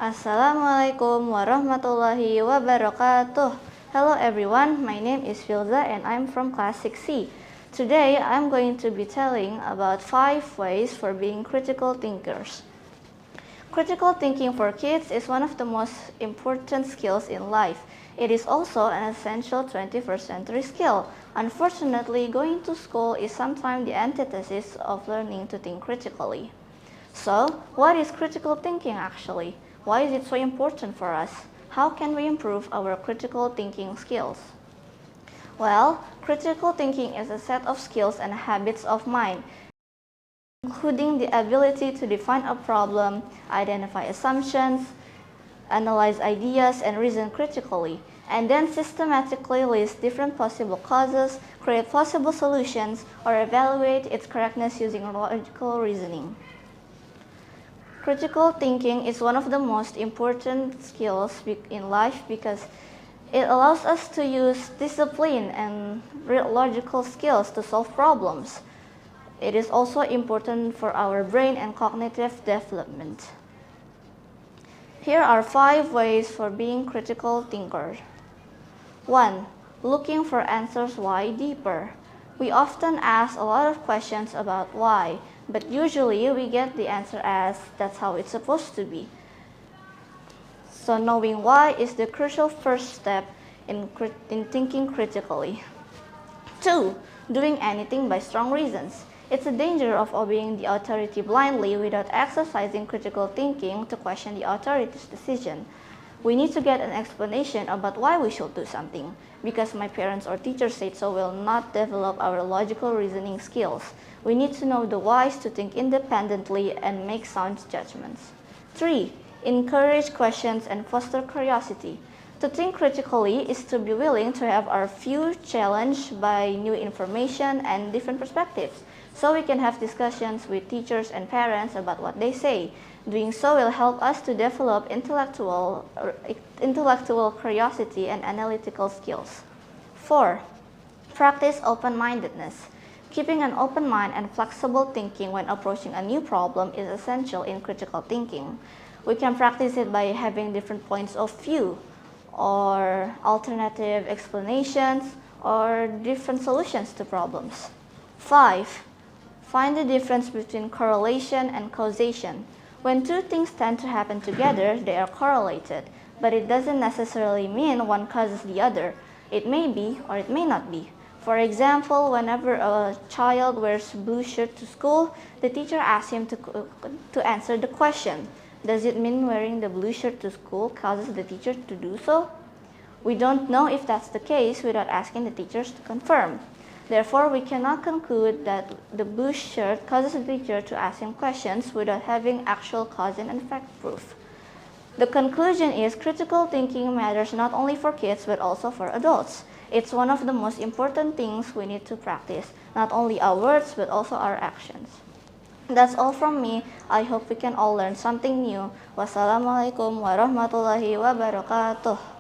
Assalamualaikum warahmatullahi wabarakatuh. Hello everyone, my name is Filza and I'm from class 6C. Today I'm going to be telling about 5 ways for being critical thinkers. Critical thinking for kids is one of the most important skills in life. It is also an essential 21st century skill. Unfortunately, going to school is sometimes the antithesis of learning to think critically. So, what is critical thinking actually? Why is it so important for us? How can we improve our critical thinking skills? Well, critical thinking is a set of skills and habits of mind, including the ability to define a problem, identify assumptions, analyze ideas, and reason critically, and then systematically list different possible causes, create possible solutions, or evaluate its correctness using logical reasoning. Critical thinking is one of the most important skills in life because it allows us to use discipline and logical skills to solve problems. It is also important for our brain and cognitive development. Here are 5 ways for being critical thinkers. 1. Looking for answers why deeper. We often ask a lot of questions about why, but usually we get the answer as that's how it's supposed to be. So knowing why is the crucial first step in thinking critically. 2. Doing anything by strong reasons. It's a danger of obeying the authority blindly without exercising critical thinking to question the authority's decision. We need to get an explanation about why we should do something. Because my parents or teachers said so will not develop our logical reasoning skills. We need to know the whys to think independently and make sound judgments. 3. Encourage questions and foster curiosity. To think critically is to be willing to have our view challenged by new information and different perspectives, so we can have discussions with teachers and parents about what they say. Doing so will help us to develop intellectual curiosity and analytical skills. 4. Practice open-mindedness. Keeping an open mind and flexible thinking when approaching a new problem is essential in critical thinking. We can practice it by having different points of view, or alternative explanations, or different solutions to problems. 5. Find the difference between correlation and causation. When two things tend to happen together, they are correlated, but it doesn't necessarily mean one causes the other. It may be or it may not be. For example, whenever a child wears blue shirt to school, the teacher asks him to answer the question, does it mean wearing the blue shirt to school causes the teacher to do so? We don't know if that's the case without asking the teachers to confirm. Therefore, we cannot conclude that the blue shirt causes the teacher to ask him questions without having actual cause and effect proof. The conclusion is critical thinking matters not only for kids but also for adults. It's one of the most important things we need to practice, not only our words but also our actions. That's all from me. I hope we can all learn something new. Wassalamualaikum warahmatullahi wabarakatuh.